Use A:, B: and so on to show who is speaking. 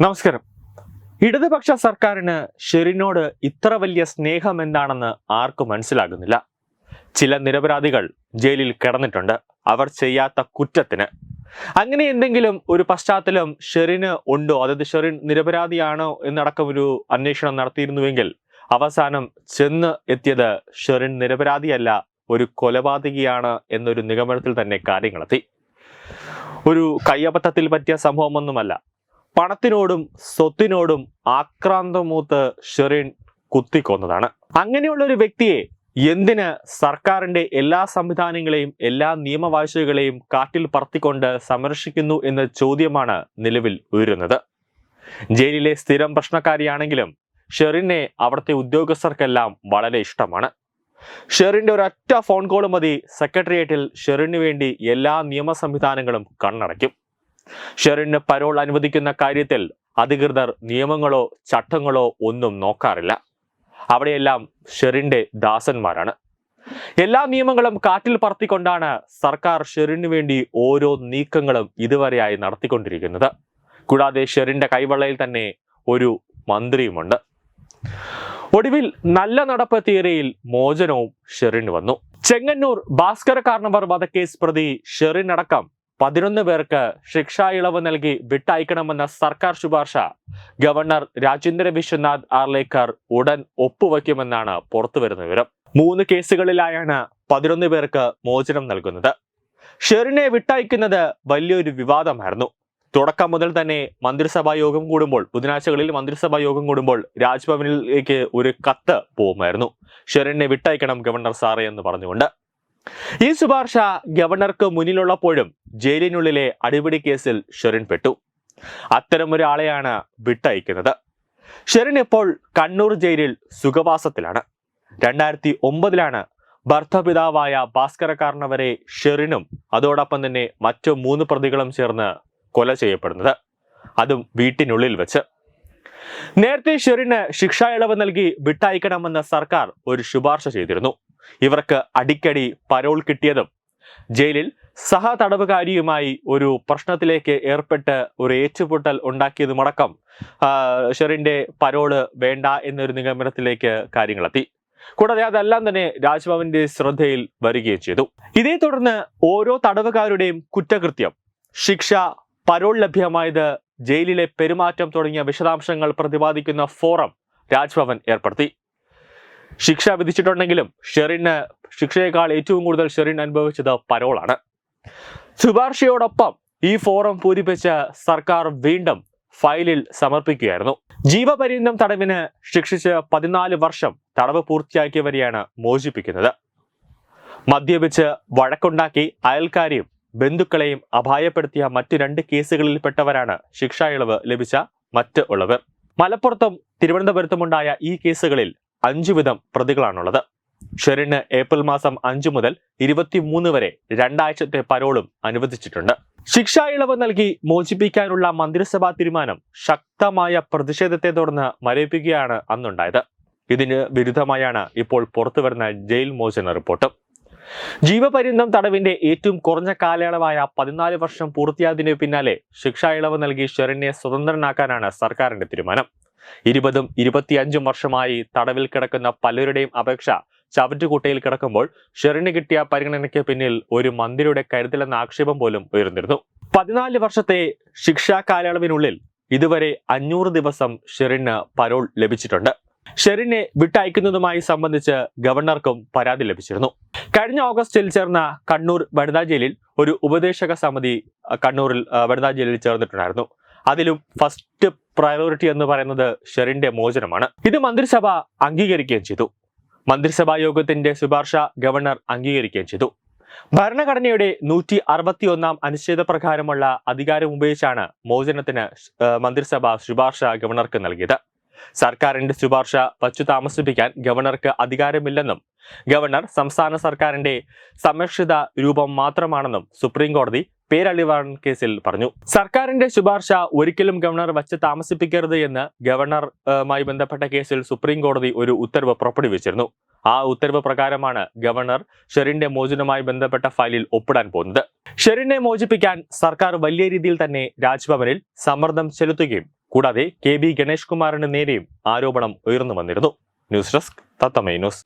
A: നമസ്കാരം. ഇടതുപക്ഷ സർക്കാരിന് ഷെറിനോട് ഇത്ര വലിയ സ്നേഹം എന്താണെന്ന് ആർക്കും മനസ്സിലാകുന്നില്ല. ചില നിരപരാധികൾ ജയിലിൽ കിടന്നിട്ടുണ്ട്, അവർ ചെയ്യാത്ത കുറ്റത്തിന്. അങ്ങനെ എന്തെങ്കിലും ഒരു പശ്ചാത്തലം ഷെറിന് ഉണ്ടോ, അതായത് ഷെറിൻ നിരപരാധിയാണോ എന്നടക്കം ഒരു അന്വേഷണം നടത്തിയിരുന്നുവെങ്കിൽ അവസാനം ചെന്ന് എത്തിയത് ഷെറിൻ നിരപരാധിയല്ല, ഒരു കൊലപാതകിയാണ് എന്നൊരു നിഗമനത്തിൽ തന്നെ കാര്യങ്ങളെത്തി. ഒരു കയ്യബദ്ധത്തിൽ പറ്റിയ സംഭവമൊന്നുമല്ല. പണത്തിനോടും സ്വത്തിനോടും ആക്രാന്തമൂത്ത് ഷെറിൻ കുത്തിക്കൊന്നതാണ്. അങ്ങനെയുള്ള ഒരു വ്യക്തിയെ എന്തിന് സർക്കാരിന്റെ എല്ലാ സംവിധാനങ്ങളെയും എല്ലാ നിയമവാഴ്ചകളെയും കാറ്റിൽ പറത്തിക്കൊണ്ട് സംരക്ഷിക്കുന്നു എന്ന ചോദ്യമാണ് നിലവിൽ ഉയരുന്നത്. ജയിലിലെ സ്ഥിരം പ്രശ്നക്കാരിയാണെങ്കിലും ഷെറിനെ അവിടുത്തെ ഉദ്യോഗസ്ഥർക്കെല്ലാം വളരെ ഇഷ്ടമാണ്. ഷെറിന്റെ ഒരൊറ്റ ഫോൺ കോൾ മതി സെക്രട്ടേറിയറ്റിൽ ഷെറിന് വേണ്ടി എല്ലാ നിയമ സംവിധാനങ്ങളും കണ്ണടയ്ക്കും. ഷെറിന് പരോൾ അനുവദിക്കുന്ന കാര്യത്തിൽ അധികൃതർ നിയമങ്ങളോ ചട്ടങ്ങളോ ഒന്നും നോക്കാറില്ല. അവിടെയെല്ലാം ഷെറിന്റെ ദാസന്മാരാണ്. എല്ലാ നിയമങ്ങളും കാറ്റിൽ പറത്തിക്കൊണ്ടാണ് സർക്കാർ ഷെറിന് വേണ്ടി ഓരോ നീക്കങ്ങളും ഇതുവരെയായി നടത്തിക്കൊണ്ടിരിക്കുന്നത്. കൂടാതെ ഷെറിന്റെ കൈവെള്ളയിൽ തന്നെ ഒരു മന്ത്രിയുമുണ്ട്. ഒടുവിൽ നല്ല നടപ്പ് തിയറിയിൽ മോചനവും ഷെറിന് വന്നു. ചെങ്ങന്നൂർ ഭാസ്കര കാർണവർ വധക്കേസ് പ്രതി ഷെറിൻ അടക്കം 11 പേർക്ക് ശിക്ഷാ ഇളവ് നൽകി വിട്ടയക്കണമെന്ന സർക്കാർ ശുപാർശ ഗവർണർ രാജേന്ദ്ര വിശ്വനാഥ് ആർലേക്കർ ഉടൻ ഒപ്പുവയ്ക്കുമെന്നാണ് പുറത്തുവരുന്ന വിവരം. 3 കേസുകളിലായാണ് 11 പേർക്ക് മോചനം നൽകുന്നത്. ഷെറിനെ വിട്ടയക്കുന്നത് വലിയൊരു വിവാദമായിരുന്നു. തുടക്കം മുതൽ തന്നെ മന്ത്രിസഭാ യോഗം കൂടുമ്പോൾ, ബുധനാഴ്ചകളിൽ മന്ത്രിസഭാ യോഗം കൂടുമ്പോൾ രാജ്ഭവനിലേക്ക് ഒരു കത്ത് പോകുമായിരുന്നു, ഷെറിനെ വിട്ടയക്കണം ഗവർണർ സാറേ എന്ന് പറഞ്ഞുകൊണ്ട്. ഈ ശുപാർശ ഗവർണർക്ക് മുന്നിലുള്ളപ്പോഴും ജയിലിനുള്ളിലെ അടിപിടി കേസിൽ ഷെറിൻ പെട്ടു. അത്തരമൊരാളെയാണ് വിട്ടയക്കുന്നത്. ഷെറിൻ ഇപ്പോൾ കണ്ണൂർ ജയിലിൽ സുഖവാസത്തിലാണ്. 2009 ഭർത്തപിതാവായ ഭാസ്കര കാർണവരെ ഷെറിനും അതോടൊപ്പം തന്നെ മറ്റു 3 പ്രതികളും ചേർന്ന് കൊല ചെയ്യപ്പെടുന്നത്, അതും വീട്ടിനുള്ളിൽ വെച്ച്. നേരത്തെ ഷെറിന് ശിക്ഷാ ഇളവ് നൽകി വിട്ടയക്കണമെന്ന് സർക്കാർ ഒരു ശുപാർശ ചെയ്തിരുന്നു. ഇവർക്ക് അടിക്കടി പരോൾ കിട്ടിയതും ജയിലിൽ സഹ തടവുകാരിയുമായി ഒരു പ്രശ്നത്തിലേക്ക് ഏർപ്പെട്ട് ഒരു ഏറ്റുമുട്ടൽ ഉണ്ടാക്കിയതുമടക്കം ഷെറിന്റെ പരോള് വേണ്ട എന്നൊരു നിഗമനത്തിലേക്ക് കാര്യങ്ങളെത്തി. കൂടാതെ അതെല്ലാം തന്നെ രാജ്ഭവന്റെ ശ്രദ്ധയിൽ വരികയും ചെയ്തു. ഇതേ തുടർന്ന് ഓരോ തടവുകാരുടെയും കുറ്റകൃത്യം, ശിക്ഷ, പരോൾ ലഭ്യമായത്, ജയിലിലെ പെരുമാറ്റം തുടങ്ങിയ വിശദാംശങ്ങൾ പ്രതിപാദിക്കുന്ന ഫോറം രാജ്ഭവൻ ഏർപ്പെടുത്തി. ശിക്ഷ വിധിച്ചിട്ടുണ്ടെങ്കിലും ഷെറിന് ശിക്ഷയേക്കാൾ ഏറ്റവും കൂടുതൽ ഷെറിൻ അനുഭവിച്ചത് പരോളാണ്. ശുപാർശയോടൊപ്പം ഈ ഫോറം പൂരിപ്പിച്ച് സർക്കാർ വീണ്ടും ഫയലിൽ സമർപ്പിക്കുകയായിരുന്നു. ജീവപര്യന്തം തടവിന് ശിക്ഷിച്ച് 14 വർഷം തടവ് പൂർത്തിയാക്കിയവരെയാണ് മോചിപ്പിക്കുന്നത്. മദ്യപിച്ച് വഴക്കുണ്ടാക്കി അയൽക്കാരെയും ബന്ധുക്കളെയും അപായപ്പെടുത്തിയ മറ്റു 2 കേസുകളിൽപ്പെട്ടവരാണ് ശിക്ഷാ ഇളവ് ലഭിച്ച മറ്റ് ഉള്ളവർ. മലപ്പുറത്തും തിരുവനന്തപുരത്തുമുണ്ടായ ഈ കേസുകളിൽ 5 വിധം പ്രതികളാണുള്ളത്. ഷെറിന് ഏപ്രിൽ മാസം 5 മുതൽ 23 വരെ 2 ആഴ്ചത്തെ പരോളും അനുവദിച്ചിട്ടുണ്ട്. ശിക്ഷാ ഇളവ് നൽകി മോചിപ്പിക്കാനുള്ള മന്ത്രിസഭാ തീരുമാനം ശക്തമായ പ്രതിഷേധത്തെ തുടർന്ന് മരവിപ്പിക്കുകയാണ് അന്നുണ്ടായത്. ഇതിന് വിരുദ്ധമായാണ് ഇപ്പോൾ പുറത്തുവരുന്ന ജയിൽ മോചന റിപ്പോർട്ട്. ജീവപര്യന്തം തടവിന്റെ ഏറ്റവും കുറഞ്ഞ കാലയളവായ 14 വർഷം പൂർത്തിയായതിനു പിന്നാലെ ശിക്ഷാ ഇളവ് നൽകി ഷെറിനെ സ്വതന്ത്രനാക്കാനാണ് സർക്കാരിന്റെ തീരുമാനം. 20ഉം 25ഉം വർഷമായി തടവിൽ കിടക്കുന്ന പലരുടെയും അപേക്ഷ ചവറ്റുകുട്ടയിൽ കിടക്കുമ്പോൾ ഷെറിന് കിട്ടിയ പരിഗണനയ്ക്ക് പിന്നിൽ ഒരു മന്ത്രിയുടെ കരുതലെന്ന ആക്ഷേപം പോലും ഉയർന്നിരുന്നു. 14 വർഷത്തെ ശിക്ഷാ കാലയളവിനുള്ളിൽ ഇതുവരെ 500 ദിവസം ഷെറിന് പരോൾ ലഭിച്ചിട്ടുണ്ട്. ഷെറിനെ വിട്ടയക്കുന്നതുമായി സംബന്ധിച്ച് ഗവർണർക്കും പരാതി ലഭിച്ചിരുന്നു. കഴിഞ്ഞ ഓഗസ്റ്റിൽ ചേർന്ന കണ്ണൂർ വനിതാ ജയിലിൽ ഒരു ഉപദേശക സമിതി കണ്ണൂരിൽ വനിതാ ജയിലിൽ ചേർന്നിട്ടുണ്ടായിരുന്നു. അതിലും ഫസ്റ്റ് പ്രയോറിറ്റി എന്ന് പറയുന്നത് ഷെറിന്റെ മോചനമാണ്. ഇത് മന്ത്രിസഭ അംഗീകരിക്കുകയും ചെയ്തു. മന്ത്രിസഭാ യോഗത്തിന്റെ ശുപാർശ ഗവർണർ അംഗീകരിക്കുകയും ചെയ്തു. ഭരണഘടനയുടെ 161 അനുച്ഛേദ പ്രകാരമുള്ള അധികാരം ഉപയോഗിച്ചാണ് മോചനത്തിന് മന്ത്രിസഭ ശുപാർശ ഗവർണർക്ക് നൽകിയത്. സർക്കാരിന്റെ ശുപാർശ വച്ചു താമസിപ്പിക്കാൻ ഗവർണർക്ക് അധികാരമില്ലെന്നും ഗവർണർ സംസ്ഥാന സർക്കാരിന്റെ സംരക്ഷിത രൂപം മാത്രമാണെന്നും സുപ്രീം കോടതി പേരളിവാൺ കേസിൽ പറഞ്ഞു. സർക്കാരിന്റെ ശുപാർശ ഒരിക്കലും ഗവർണർ വച്ച് താമസിപ്പിക്കരുത് എന്ന് ഗവർണറുമായി ബന്ധപ്പെട്ട കേസിൽ സുപ്രീം കോടതി ഒരു ഉത്തരവ് പുറപ്പെടുവിച്ചിരുന്നു. ആ ഉത്തരവ് പ്രകാരമാണ് ഗവർണർ ഷെറിന്റെ മോചനവുമായി ബന്ധപ്പെട്ട ഫയലിൽ ഒപ്പിടാൻ പോകുന്നത്. ഷെറിനെ മോചിപ്പിക്കാൻ സർക്കാർ വലിയ രീതിയിൽ തന്നെ രാജ്ഭവനിൽ സമ്മർദ്ദം ചെലുത്തുകയും കൂടാതെ KB ഗണേഷ് കുമാറിന് നേരെയും ആരോപണം ഉയർന്നു വന്നിരുന്നു. ന്യൂസ് ഡെസ്ക് തത്തമൈ ന്യൂസ്.